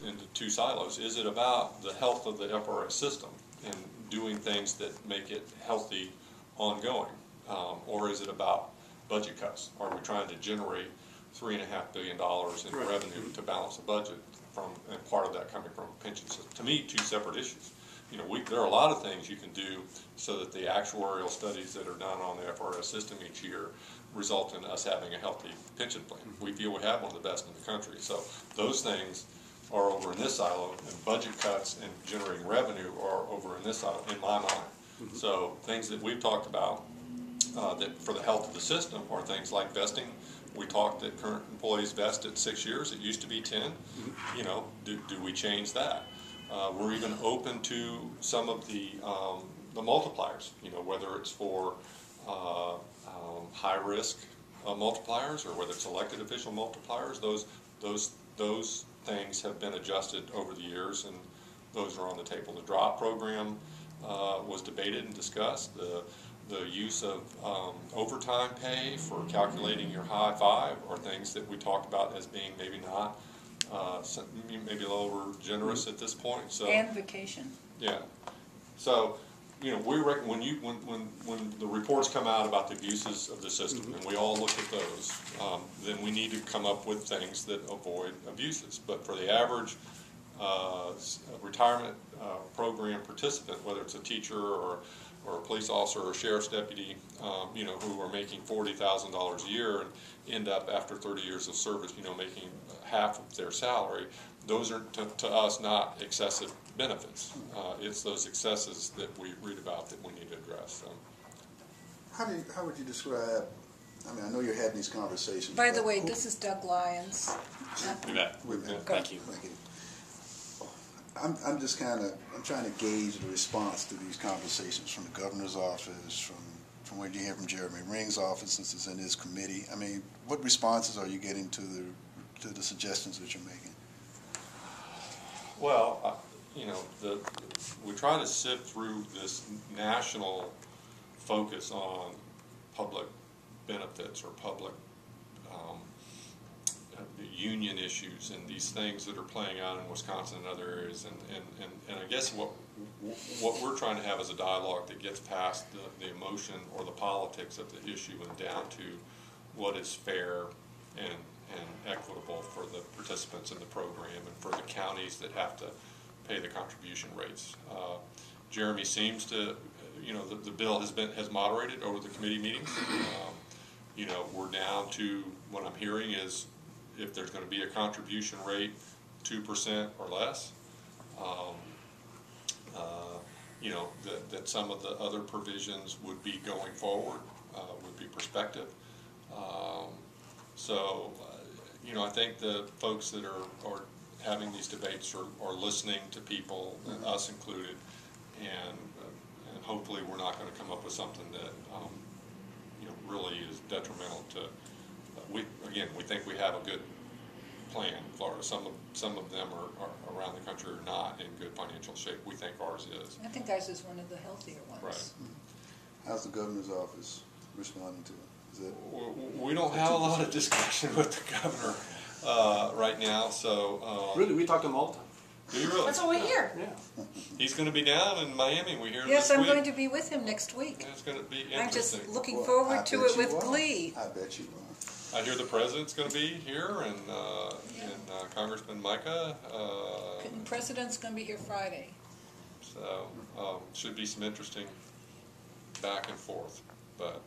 into two silos. Is it about the health of the FRS system and doing things that make it healthy ongoing? Or is it about budget cuts? Are we trying to generate $3.5 billion in revenue to balance the budget, and part of that coming from a pension system? To me, two separate issues. There are a lot of things you can do so that the actuarial studies that are done on the FRS system each year result in us having a healthy pension plan. We feel we have one of the best in the country. So those things are over in this silo, and budget cuts and generating revenue are over in this silo, in my mind. So things that we've talked about that for the health of the system are things like vesting. We talked that current employees vest at 6 years. It used to be 10. Do we change that? We're even open to some of the multipliers, whether it's for high risk multipliers or whether it's elected official multipliers. Those things have been adjusted over the years, and those are on the table. The drop program was debated and discussed. The use of overtime pay for calculating your high five are things that we talked about as being maybe not, maybe a little over generous at this point. So, and vacation. Yeah. So, we reckon when the reports come out about the abuses of the system, and we all look at those, then we need to come up with things that avoid abuses. But for the average retirement program participant, whether it's a teacher or a police officer or a sheriff's deputy, who are making $40,000 a year and end up after 30 years of service, making half of their salary, those are to us not excessive benefits. It's those excesses that we read about that we need to address. So. How would you describe? I know you're having these conversations. By the way, this is Doug Lyons. Thank you. Thank you. I'm just I'm trying to gauge the response to these conversations from the governor's office, from what you hear from Jeremy Ring's office, since it's in his committee. What responses are you getting to the suggestions that you're making? Well, we try to sift through this national focus on public benefits or public union issues and these things that are playing out in Wisconsin and other areas, and I guess what we're trying to have is a dialogue that gets past the emotion or the politics of the issue and down to what is fair and equitable for the participants in the program and for the counties that have to pay the contribution rates. Jeremy seems to, the bill has moderated over the committee meetings. We're down to, what I'm hearing is, if there's going to be a contribution rate 2% or less, that some of the other provisions would be going forward, would be prospective. I think the folks that are having these debates are listening to people, us included, and hopefully we're not going to come up with something that really is detrimental to. We think we have a good plan in Florida. Some of them are around the country are not in good financial shape. We think ours is. I think ours is one of the healthier ones. Right. How's the governor's office responding to it? We don't have a lot of discussion with the governor right now. So really, we talk to him all the time. Do you really? That's what we hear. Yeah. He's going to be down in Miami. We hear. Yes, this I'm week. going to be with him next week. It's going to be interesting. I'm just looking forward to it with glee. I bet you are. I hear the president's going to be here, and Congressman Micah. The president's going to be here Friday. So should be some interesting back and forth, but.